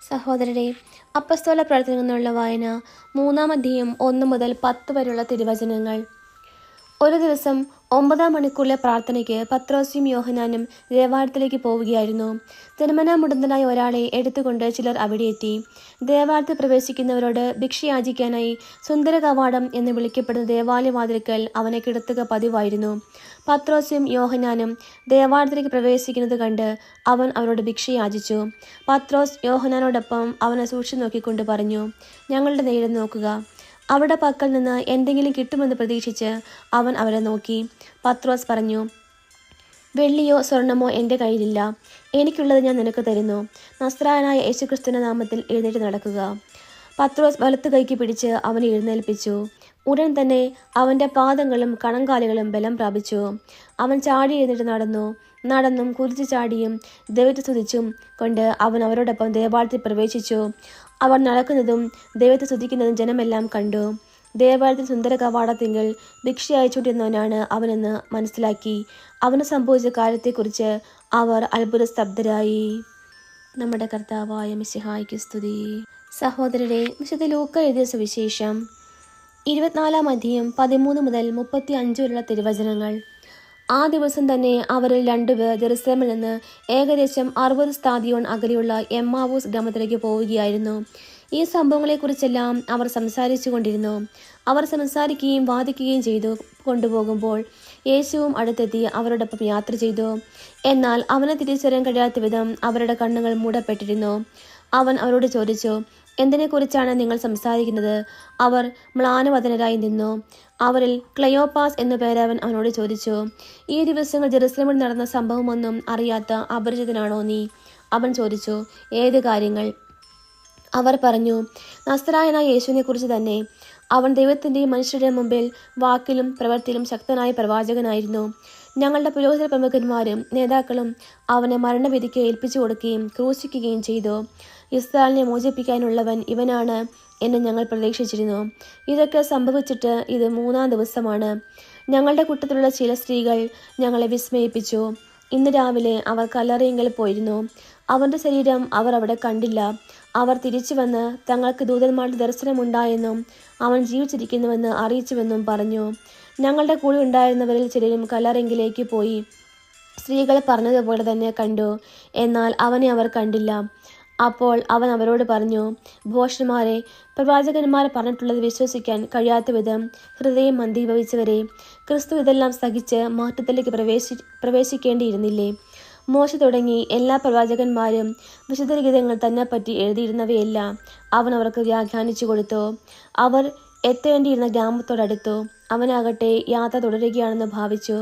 സഹോദരരെ, അപ്പസ്തോല പ്രവർത്തനങ്ങളിൽ നിന്നുള്ള വായന 3-ാം അധ്യായം 1 മുതൽ 10 വരെയുള്ള തിരുവചനങ്ങൾ. ഒരു ദിവസം 9-ാം മണിക്കൂറിലെ പ്രാർത്ഥനയ്ക്ക് പത്രോസും യോഹന്നാനും ദേവാലയത്തിലേക്ക് പോവുകയായിരുന്നു. ജന്മനാ മുടന്തനായ ഒരാളെ എടുത്തുകൊണ്ട് ചിലർ അവിടെ എത്തി. ദേവാലയത്തിൽ പ്രവേശിക്കുന്നവരോട് ഭിക്ഷ യാചിക്കാനായി സുന്ദര കവാടം എന്ന് വിളിക്കപ്പെടുന്ന ദേവാലയവാതിൽക്കൽ അവനെ കിടത്തുക പതിവായിരുന്നു. പത്രോസും യോഹന്നാനും ദേവാലയത്തിലേക്ക് പ്രവേശിക്കുന്നത് കണ്ട് അവൻ അവരോട് ഭിക്ഷ യാചിച്ചു. പത്രോസ് യോഹന്നാനോടൊപ്പം അവനെ സൂക്ഷിച്ചു നോക്കിക്കൊണ്ട് പറഞ്ഞു, ഞങ്ങളുടെ നേരെ നോക്കുക. അവരുടെ പക്കൽ നിന്ന് എന്തെങ്കിലും കിട്ടുമെന്ന് പ്രതീക്ഷിച്ച് അവൻ അവരെ നോക്കി. പത്രോസ് പറഞ്ഞു, വെള്ളിയോ സ്വർണമോ എൻ്റെ കയ്യിലില്ല. എനിക്കുള്ളത് ഞാൻ നിനക്ക് തരുന്നു. നസ്രായനായ യേശുക്രിസ്തുവിന്റെ നാമത്തിൽ എഴുന്നേറ്റ് നടക്കുക. പത്രോസ് വലത്തു കൈക്ക് പിടിച്ച് അവനെ എഴുന്നേൽപ്പിച്ചു. ഉടൻ തന്നെ അവൻ്റെ പാദങ്ങളും കണങ്കാലുകളും ബലം പ്രാപിച്ചു. അവൻ ചാടി എഴുന്നേറ്റ് നടന്നും കുതിച്ചു ചാടിയും ദൈവത്തെ സ്തുതിച്ചും കൊണ്ട് അവൻ അവരോടൊപ്പം ദേവാലയത്തിൽ പ്രവേശിച്ചു. അവർ നടക്കുന്നതും ദൈവത്തെ സ്തുതിക്കുന്നതും ജനമെല്ലാം കണ്ടു. ദേവാലയത്തിൽ സുന്ദര കവാടത്തിങ്കിൽ ഭിക്ഷ അയച്ചുകൊണ്ടിരുന്നവനാണ് അവനെന്ന് മനസ്സിലാക്കി. അവന് സംഭവിച്ച കാര്യത്തെക്കുറിച്ച് അവർ അത്ഭുത സ്തബ്ധരായി. നമ്മുടെ കർത്താവായ മിശിഹായ്ക്ക് സ്തുതി. സഹോദരരെ, വിശുദ്ധ ലൂക്ക എഴുതിയ സുവിശേഷം 24-ാം അധ്യായം 13 മുതൽ 35 വരെയുള്ള തിരുവചനങ്ങൾ. ആ ദിവസം തന്നെ അവരിൽ 2 പേർ ജെറുസലേമിൽ നിന്ന് ഏകദേശം 60 സ്ഥാദിയോൺ അകലെയുള്ള എമ്മാവൂസ് ഗ്രാമത്തിലേക്ക് പോവുകയായിരുന്നു. ഈ സംഭവങ്ങളെക്കുറിച്ചെല്ലാം അവർ സംസാരിച്ചു കൊണ്ടിരുന്നു. അവർ സംസാരിക്കുകയും വാദിക്കുകയും ചെയ്തു കൊണ്ടുപോകുമ്പോൾ യേശുവും അടുത്തെത്തി അവരോടൊപ്പം യാത്ര ചെയ്തു. എന്നാൽ അവനെ തിരിച്ചറിയാൻ കഴിയാത്ത വിധം അവരുടെ കണ്ണുകൾ മൂടപ്പെട്ടിരുന്നു. അവൻ അവരോട് ചോദിച്ചു, എന്തിനെക്കുറിച്ചാണ് നിങ്ങൾ സംസാരിക്കുന്നത്? അവർ മ്ലാനവദനരായി നിന്നു. അവരിൽ ക്ലെയോപ്പാസ് എന്നു പേരവൻ അവനോട് ചോദിച്ചു, ഈ ദിവസങ്ങൾ ജെറുസലേമിൽ നടന്ന സംഭവമൊന്നും അറിയാത്ത അപരിചിതനാണോ നീ? അവൻ ചോദിച്ചു, ഏത് കാര്യങ്ങൾ? അവർ പറഞ്ഞു, നസ്രായനായ യേശുവിനെ കുറിച്ച് തന്നെ. അവൻ ദൈവത്തിൻ്റെയും മനുഷ്യരുടെ മുമ്പിൽ വാക്കിലും പ്രവൃത്തിയിലും ശക്തനായ പ്രവാചകനായിരുന്നു. ഞങ്ങളുടെ പുരോഹിത പ്രമുഖന്മാരും നേതാക്കളും അവനെ മരണവിധിക്ക് ഏൽപ്പിച്ചു കൊടുക്കുകയും ക്രൂശിക്കുകയും ചെയ്തു. ഇസ്രായേലിനെ മോചിപ്പിക്കാനുള്ളവൻ ഇവനാണ് എന്ന് ഞങ്ങൾ പ്രതീക്ഷിച്ചിരുന്നു. ഇതൊക്കെ സംഭവിച്ചിട്ട് ഇത് 3-ാം ദിവസമാണ്. ഞങ്ങളുടെ കൂട്ടത്തിലുള്ള ചില സ്ത്രീകൾ ഞങ്ങളെ വിസ്മയിപ്പിച്ചു. ഇന്ന് രാവിലെ അവർ കല്ലറയിങ്കൽ പോയിരുന്നു. അവൻ്റെ ശരീരം അവർ അവിടെ കണ്ടില്ല. അവർ തിരിച്ചു വന്ന് തങ്ങൾക്ക് ദൂതന്മാരുടെ ദർശനമുണ്ടായെന്നും അവൻ ജീവിച്ചിരിക്കുന്നുവെന്ന് അറിയിച്ചുവെന്നും പറഞ്ഞു. ഞങ്ങളുടെ കൂടെ ഉണ്ടായിരുന്നവരിൽ ചിലരും കല്ലറയിങ്കിലേക്ക് പോയി സ്ത്രീകൾ പറഞ്ഞതുപോലെ തന്നെ കണ്ടു. എന്നാൽ അവനെ അവർ കണ്ടില്ല. അപ്പോൾ അവൻ അവരോട് പറഞ്ഞു, ഭോഷന്മാരെ, പ്രവാചകന്മാർ പറഞ്ഞിട്ടുള്ളത് വിശ്വസിക്കാൻ കഴിയാത്ത വിധം ഹൃദയം മന്ദീഭവിച്ചവരെ, ക്രിസ്തു ഇതെല്ലാം സഹിച്ച് മാറ്റത്തിലേക്ക് പ്രവേശിക്കേണ്ടിയിരുന്നില്ലേ? മോശ തുടങ്ങി എല്ലാ പ്രവാചകന്മാരും വിശുദ്ധ ലിഖിതങ്ങൾ തന്നെപ്പറ്റി എഴുതിയിരുന്നവയെല്ലാം അവൻ അവർക്ക് വ്യാഖ്യാനിച്ചു കൊടുത്തു. അവർ എത്തേണ്ടിയിരുന്ന ഗ്രാമത്തോടടുത്തു. അവനാകട്ടെ യാത്ര തുടരുകയാണെന്ന് ഭാവിച്ചു.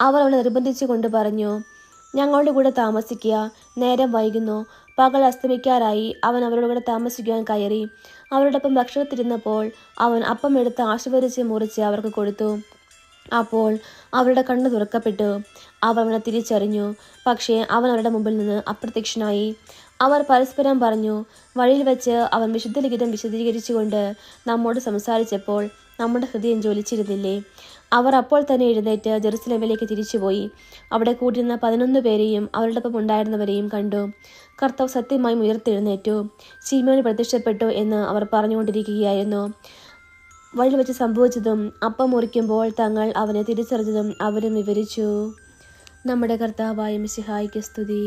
അവർ അവളെ നിർബന്ധിച്ചു കൊണ്ട് പറഞ്ഞു, ഞങ്ങളുടെ കൂടെ താമസിക്കുക, നേരം വൈകുന്നു. പകൽ അസ്തമിക്കാറായി. അവൻ അവരുടെ കൂടെ താമസിക്കുവാൻ കയറി. അവരോടൊപ്പം ഭക്ഷണത്തിരുന്നപ്പോൾ അവൻ അപ്പം എടുത്ത് ആശീർവദിച്ച് മുറിച്ച് അവർക്ക് കൊടുത്തു. അപ്പോൾ അവരുടെ കണ്ണ് തുറക്കപ്പെട്ടു. അവർ അവനെ തിരിച്ചറിഞ്ഞു. പക്ഷേ അവൻ അവരുടെ മുമ്പിൽ നിന്ന് അപ്രത്യക്ഷനായി. അവർ പരസ്പരം പറഞ്ഞു, വഴിയിൽ വെച്ച് അവൻ വിശുദ്ധ ലിഖിതം വിശദീകരിച്ചുകൊണ്ട് നമ്മോട് സംസാരിച്ചപ്പോൾ നമ്മുടെ ഹൃദയം ജ്വലിച്ചിരുന്നില്ലേ? അവർ അപ്പോൾ തന്നെ എഴുന്നേറ്റ് ജെറുസലേമിലേക്ക് തിരിച്ചുപോയി. അവിടെ കൂട്ടിരുന്ന 11 പേരെയും അവരോടൊപ്പം ഉണ്ടായിരുന്നവരെയും കണ്ടു. കർത്താവ് സത്യമായും ഉയർത്തെഴുന്നേറ്റു, ശിമോന് പ്രത്യക്ഷപ്പെട്ടു എന്ന് അവർ പറഞ്ഞുകൊണ്ടിരിക്കുകയായിരുന്നു. വഴിയിൽ വെച്ച് സംഭവിച്ചതും അപ്പം മുറിക്കുമ്പോൾ തങ്ങൾ അവനെ തിരിച്ചറിഞ്ഞതും അവരും വിവരിച്ചു. നമ്മുടെ കർത്താവായ മിശിഹായ്ക്ക് സ്തുതി.